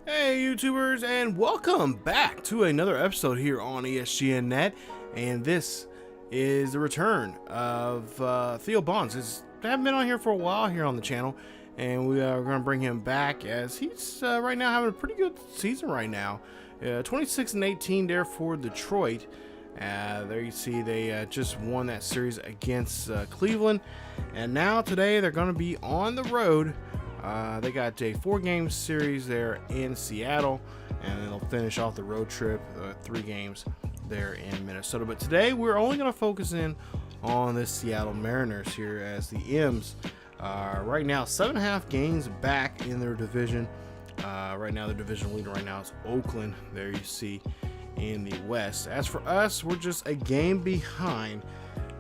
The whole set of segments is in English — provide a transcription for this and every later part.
Hey YouTubers, and welcome back to another episode here on ESGNet. And this is the return of Theo Bonds. They haven't been on here for a while here on the channel, and we are going to bring him back as he's right now having a pretty good season right now. 26-18 there for Detroit. There you see they just won that series against Cleveland, and now today they're going to be on the road. They got a 4-game series there in Seattle, and then they'll finish off the road trip 3 games there in Minnesota. But today we're only going to focus in on the Seattle Mariners here, as the M's are right now 7.5 games back in their division. Right now the division leader right now is Oakland. There you see in the West. As for us, we're just a game behind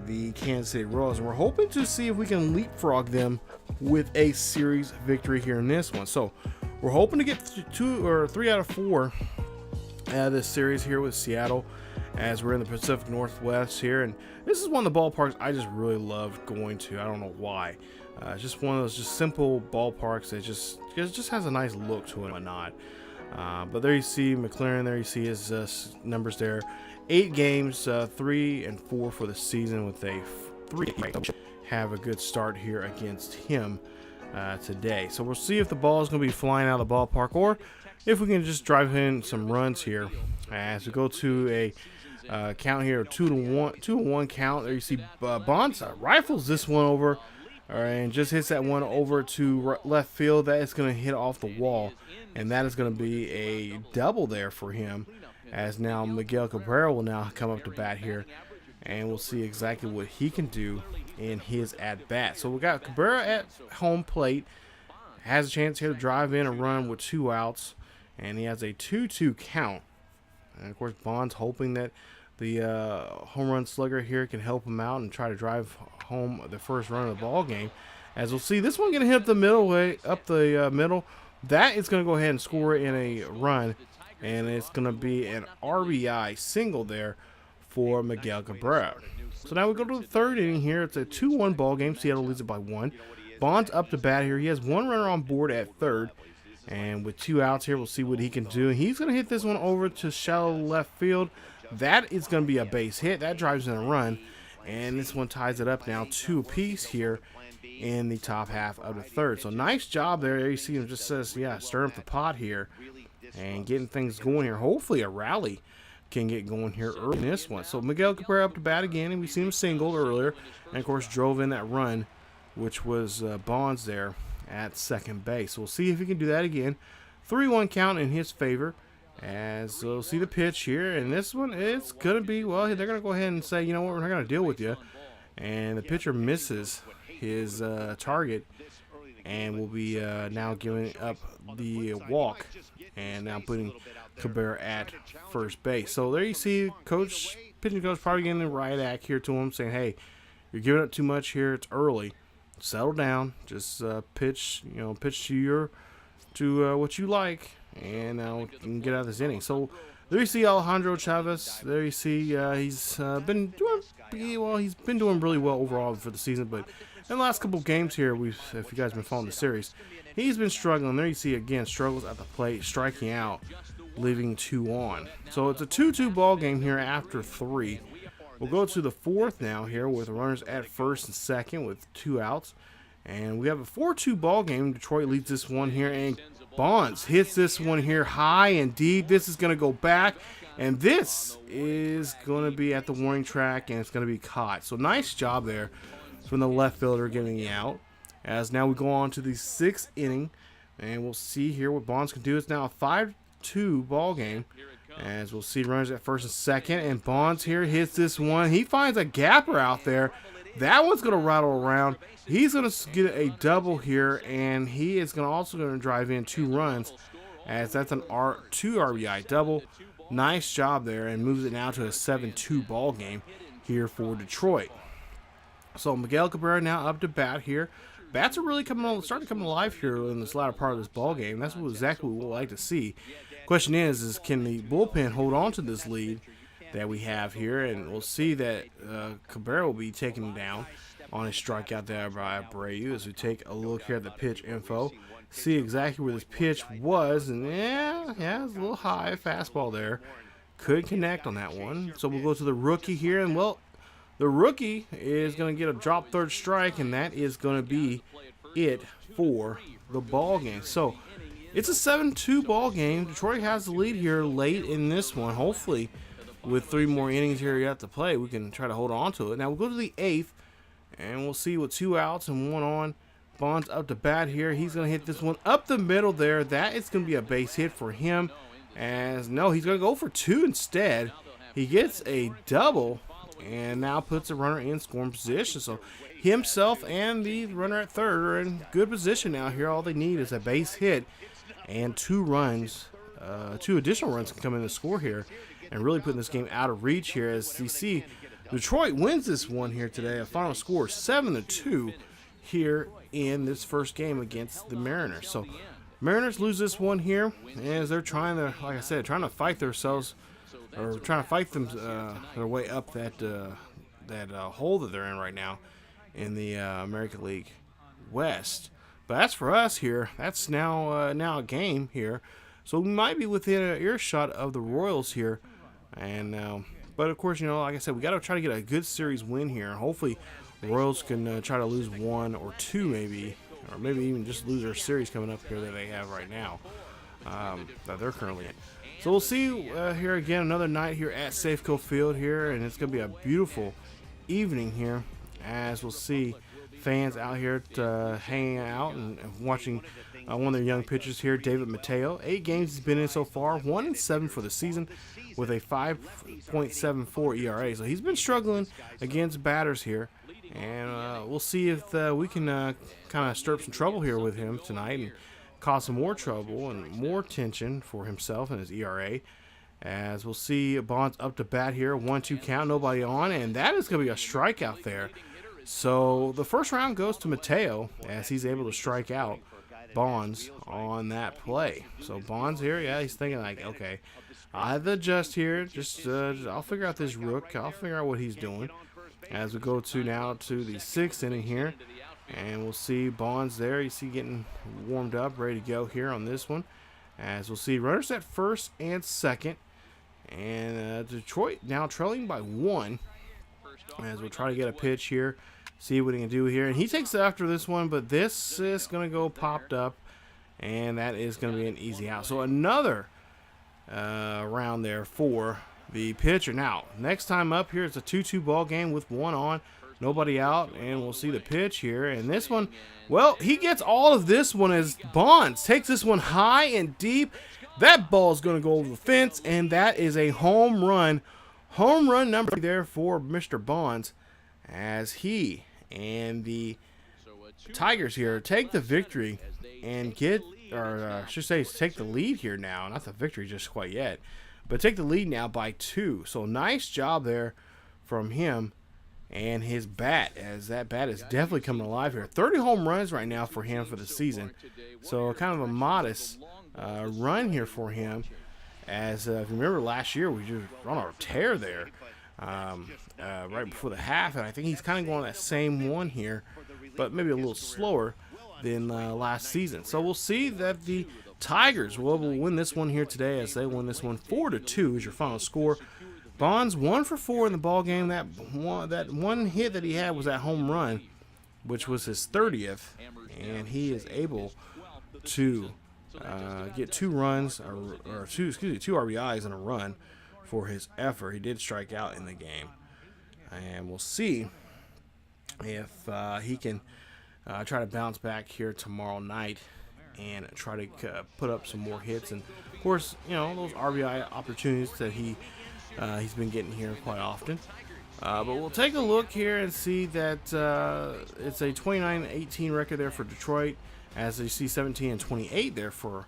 the Kansas City Royals, and we're hoping to see if we can leapfrog them with a series victory here in this one. So we're hoping to get 2 or 3 out of 4 out of this series here with Seattle, as we're in the Pacific Northwest here. And this is one of the ballparks I just really love going to. I don't know why. It's just one of those just simple ballparks that just has a nice look to it and whatnot. But there you see McLaren. There you see his numbers there. 8 games, 3-4 for the season, with a 3 have a good start here against him today. So we'll see if the ball is going to be flying out of the ballpark, or if we can just drive in some runs here. As we go to a count here, 2-1 count. There you see Bonds rifles this one over, and just hits that one over to left field. That is going to hit off the wall, and that is going to be a double there for him. As now Miguel Cabrera will now come up to bat here, and we'll see exactly what he can do in his at-bat. So we got Cabrera at home plate, has a chance here to drive in a run with 2 outs, and he has a 2-2 count. And of course Bonds hoping that the home run slugger here can help him out and try to drive home the first run of the ball game. As we'll see, this one gonna hit the middle middle. That is gonna go ahead and score in a run, and it's going to be an RBI single there for Miguel Cabrera. So now we go to the 3rd inning here. It's a 2-1 ball game. Seattle leads it by 1. Bonds up to bat here. He has 1 runner on board at 3rd, and with 2 outs here, we'll see what he can do. He's going to hit this one over to shallow left field. That is going to be a base hit. That drives in a run, and this one ties it up now 2 apiece here in the top half of the 3rd. So nice job there. There you see him just says, yeah, stir up the pot here and getting things going here. Hopefully a rally can get going here early in this one. So Miguel Cabrera up to bat again, and we see him singled earlier, and of course drove in that run, which was Bonds there at second base. So we'll see if he can do that again. 3-1 count in his favor, as we'll see the pitch here. And this one, it's going to be, well, they're going to go ahead and say, you know what, we're not going to deal with you. And the pitcher misses his target, and will be now giving up the walk, and now putting Cabrera at first base. So there you see pitching coach probably getting the right act here to him, saying, hey, you're giving up too much here. It's early. Settle down. Just pitch to what you like, and now you can get out of this inning. So there you see Alejandro Chavez. There you see he's been doing really well overall for the season, but in the last couple of games here, if you guys have been following the series, he's been struggling. There you see again, struggles at the plate, striking out, leaving 2 on. So it's a 2-2 ball game here after 3. We'll go to the 4th now here with runners at 1st and 2nd with 2 outs. And we have a 4-2 ball game. Detroit leads this one here, and Bonds hits this one here high and deep. This is going to go back, and this is going to be at the warning track, and it's going to be caught. So nice job there from the left fielder getting the out. As now we go on to the 6th inning, and we'll see here what Bonds can do. It's now a 5-2 ball game, as we'll see runners at 1st and 2nd, and Bonds here hits this one. He finds a gapper out there. That one's going to rattle around. He's going to get a double here, and he is also going to drive in 2 runs, as that's an 2 RBI double. Nice job there, and moves it now to a 7-2 ball game here for Detroit. So Miguel Cabrera now up to bat here. Bats are really starting to come alive here in this latter part of this ball game. That's exactly what we'd like to see. Question is can the bullpen hold on to this lead that we have here? And we'll see that Cabrera will be taken down on a strikeout there by Ryu. As we take a look here at the pitch info, see exactly where this pitch was, and yeah, it's a little high fastball there. Could connect on that one. So we'll go to the rookie here, and well, the rookie is going to get a drop third strike, and that is going to be it for the ball game. So it's a 7-2 ball game. Detroit has the lead here late in this one. Hopefully, with 3 more innings here yet to play, we can try to hold on to it. Now we'll go to the 8th, and we'll see with 2 outs and 1 on. Bonds up to bat here. He's going to hit this one up the middle there. That is going to be a base hit for him. As no, he's going to go for 2 instead. He gets a double and now puts a runner in scoring position. So himself and the runner at third are in good position now here. All they need is a base hit and 2 runs. 2 additional runs can come in to score here and really putting this game out of reach here. As you see, Detroit wins this one here today. A final score 7-2 here in this first game against the Mariners. So Mariners lose this one here as they're trying to, like I said, trying to fight themselves, or trying to fight their way up that hole that they're in right now in the American League West. But as for us here, that's now a game here, so we might be within an earshot of the Royals here. And but of course, you know, like I said, we got to try to get a good series win here, and hopefully the Royals can try to lose 1 or 2 maybe, or maybe even just lose their series coming up here that they have right now, that they're currently in. So we'll see here again, another night here at Safeco Field here, and it's going to be a beautiful evening here as we'll see fans out here hanging out and watching one of their young pitchers here, David Mateo. 8 games he's been in so far, 1-7 for the season with a 5.74 ERA. So he's been struggling against batters here. And we'll see if we can kind of stir up some trouble here with him tonight and cause some more trouble and more tension for himself and his ERA. As we'll see Bonds up to bat here, 1-2 count, nobody on, and that is going to be a strikeout there. So the first round goes to Mateo as he's able to strike out Bonds on that play. So Bonds here, yeah, he's thinking like, okay, I have to adjust here. Just I'll figure out this rook. I'll figure out what he's doing. As we go to now to the 6th inning here, and we'll see Bonds there. You see getting warmed up, ready to go here on this one. As we'll see runners at first and second, and Detroit now trailing by 1. As we'll try to get a pitch here, see what he can do here, and he takes after this one, but this is going to go popped up, and that is going to be an easy out. So another round there for the pitcher. Now, next time up here, it's a 2-2 ball game with 1 on, nobody out, and we'll see the pitch here. And this one, well, he gets all of this one as Bonds takes this one high and deep. That ball is going to go over the fence, and that is a home run. Home run number there for Mr. Bonds as he and the Tigers here take the victory and get, or I should say, take the lead here now. Not the victory just quite yet, but take the lead now by 2. So nice job there from him and his bat, as that bat is definitely coming alive here. 30 home runs right now for him for the season. So kind of a modest run here for him. As if you remember last year, we just on our tear there right before the half, and I think he's kind of going that same one here, but maybe a little slower than last season. So we'll see that the Tigers will win this one here today, as they win this one 4-2 is your final score. Bonds 1 for 4 in the ball game. That one hit that he had was that home run, which was his 30th, and he is able to get 2 runs, or 2 RBIs and a run for his effort. He did strike out in the game, and we'll see if he can try to bounce back here tomorrow night and try to put up some more hits, and of course, you know, those RBI opportunities that he's been getting here quite often. But we'll take a look here and see that it's a 29-18 record there for Detroit, as you see 17-28 there for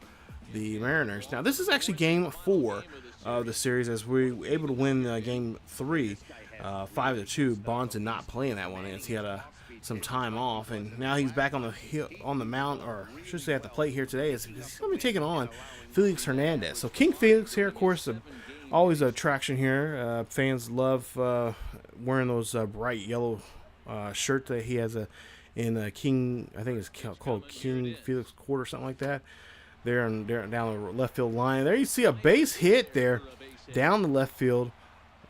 the Mariners. Now this is actually game 4 of the series, as we were able to win game 3 5-2. Bonds did not play in that one as he had some time off, and now he's back on the mound, or I should say at the plate here today, as he's going to be taking on Felix Hernandez. So King Felix here, of course, always an attraction here. Fans love wearing those bright yellow shirts that he has in King, I think it's called King Felix Court or something like that. There and down the left field line. There you see a base hit there down the left field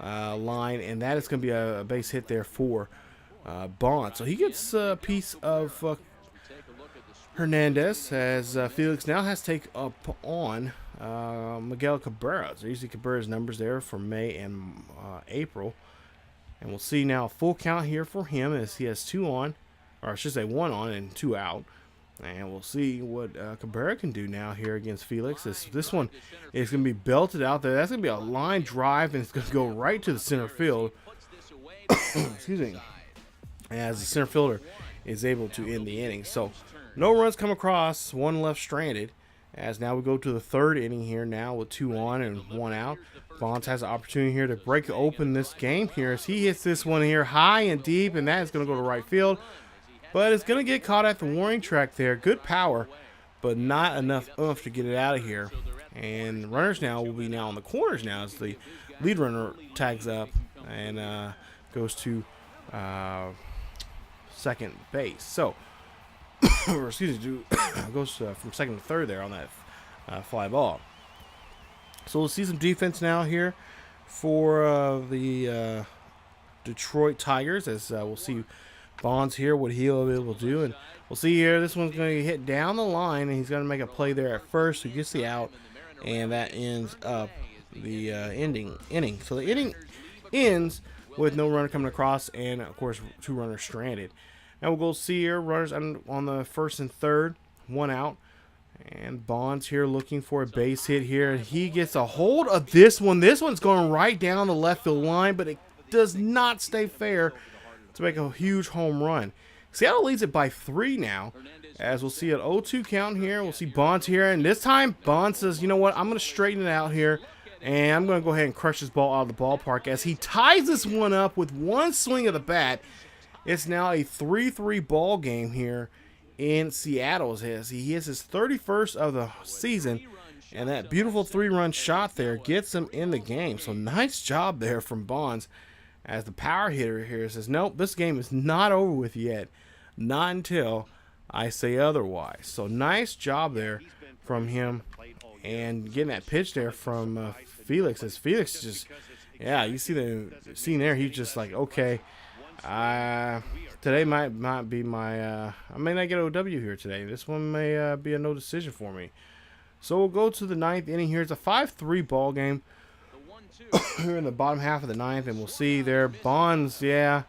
line, and that is going to be a base hit there for Bond. So he gets a piece of Hernandez, as Felix now has to take up on Miguel Cabrera. So you see Cabrera's numbers there for May and April. And we'll see now a full count here for him as he has 2 on, or I should say 1 on and 2 out. And we'll see what Cabrera can do now here against Felix. This one is going to be belted out there. That's going to be a line drive, and it's going to go right to the center field. Excuse me. As the center fielder is able to end the inning. So no runs come across, 1 left stranded. As now we go to the 3rd inning here now with 2 on and 1 out. Bonds has an opportunity here to break open this game here as he hits this one here high and deep, and that is going to go to right field. But it's going to get caught at the warning track there. Good power, but not enough oomph to get it out of here. And runners now will be now on the corners now as the lead runner tags up and goes to second base. So, or excuse me, goes from second to third there on that fly ball. So we'll see some defense now here for the Detroit Tigers as we'll see Bonds here, what he'll be able to do. And we'll see here, this one's going to hit down the line, and he's going to make a play there at first. He gets the out, and that ends up the inning. So the inning ends with no runner coming across and, of course, 2 runners stranded. Now we'll go see here, runners on the 1st and 3rd, 1 out. And Bonds here looking for a base hit here. And he gets a hold of this one. This one's going right down the left field line, but it does not stay fair to make a huge home run. Seattle leads it by 3 now, as we'll see an 0-2 count here. We'll see Bonds here, and this time Bonds says, you know what, I'm going to straighten it out here, and I'm going to go ahead and crush this ball out of the ballpark as he ties this one up with 1 swing of the bat. It's now a 3-3 ball game here in Seattle as he hits his 31st of the season, and that beautiful 3-run shot there gets him in the game. So nice job there from Bonds, as the power hitter here says, nope, this game is not over with yet. Not until I say otherwise. So nice job there from him. And getting that pitch there from Felix. As Felix just, yeah, you see the scene there. He's just like, okay, today might be my, I may not get a W here today. This one may be a no decision for me. So we'll go to the 9th inning here. It's a 5-3 ball game. Here in the bottom half of the 9th, and we'll see there Bonds, yeah,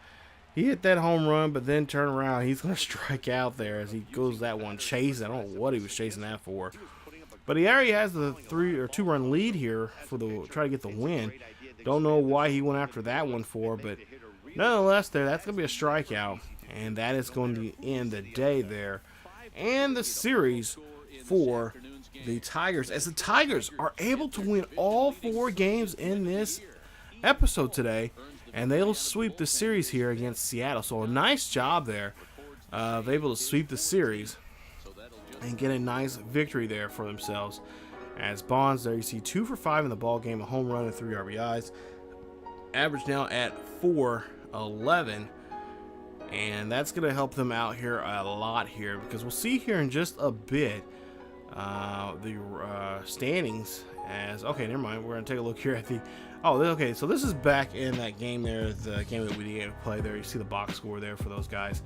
he hit that home run, but then turn around, he's going to strike out there as he goes that one chasing. I don't know what he was chasing that for, but he already has the 2-run lead here for the try to get the win. Don't know why he went after that one for, but nonetheless, that's going to be a strikeout, and that is going to end the day there and the series for the Tigers, as the Tigers are able to win all 4 games in this episode today, and they'll sweep the series here against Seattle. So a nice job there of able to sweep the series and get a nice victory there for themselves. As Bonds there, you see 2 for 5 in the ball game, a home run and 3 RBIs, average now at .411, and that's going to help them out here a lot here, because we'll see here in just a bit the standings. As okay, never mind, we're gonna take a look here at the okay, so this is back in that game there, the game that we didn't play there. You see the box score there for those guys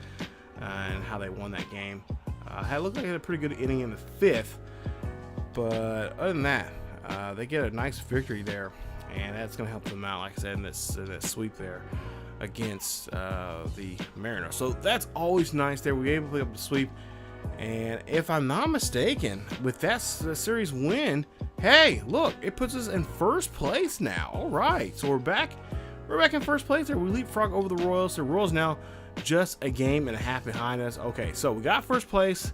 and how they won that game. It looked like they had a pretty good inning in the 5th, but other than that, they get a nice victory there, and that's gonna help them out, like I said, in this sweep there against the Mariners. So that's always nice there. We were able to pick up the sweep. And if I'm not mistaken, with that series win, hey, look, it puts us in 1st place now. All right, so we're back in 1st place there. We leapfrog over the Royals. The Royals now just a game and a half behind us. Okay, so we got 1st place.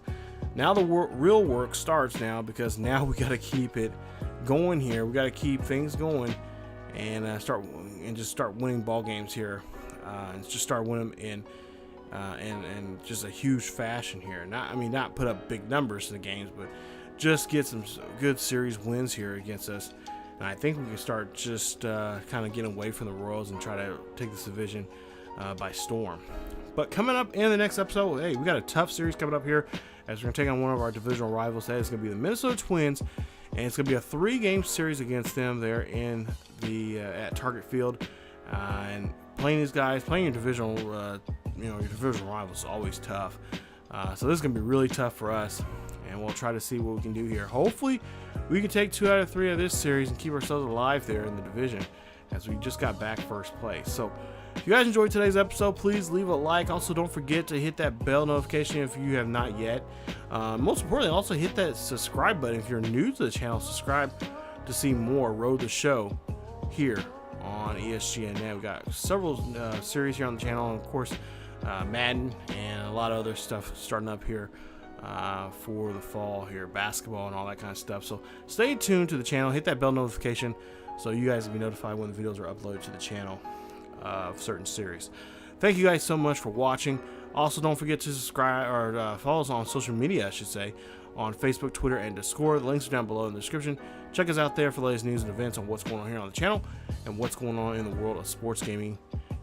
Now the real work starts now, because now we got to keep it going here. We got to keep things going and just start winning ball games here, and just start winning in. And just a huge fashion here. Not put up big numbers in the games, but just get some good series wins here against us. And I think we can start just kind of getting away from the Royals and try to take this division by storm. But coming up in the next episode, hey, we got a tough series coming up here as we're going to take on one of our divisional rivals. That is going to be the Minnesota Twins, and it's going to be a 3-game series against them there in the at Target Field. And playing these guys, playing your divisional, your divisional rivals is always tough. So this is going to be really tough for us, and we'll try to see what we can do here. Hopefully, we can take 2 out of 3 of this series and keep ourselves alive there in the division, as we just got back first place. So if you guys enjoyed today's episode, please leave a like. Also, don't forget to hit that bell notification if you have not yet. Most importantly, also hit that subscribe button if you're new to the channel. Subscribe to see more Road the Show here on ESGNet. We got several series here on the channel, and of course Madden and a lot of other stuff starting up here for the fall here, basketball and all that kind of stuff. So stay tuned to the channel, hit that bell notification so you guys will be notified when the videos are uploaded to the channel of certain series. Thank you guys so much for watching. Also, don't forget to subscribe or follow us on social media, I should say, on Facebook, Twitter, and Discord. The links are down below in the description. Check us out there for the latest news and events on what's going on here on the channel and what's going on in the world of sports gaming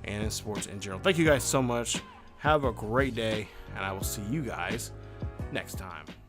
and in sports in general. Thank you guys so much. Have a great day, and I will see you guys next time.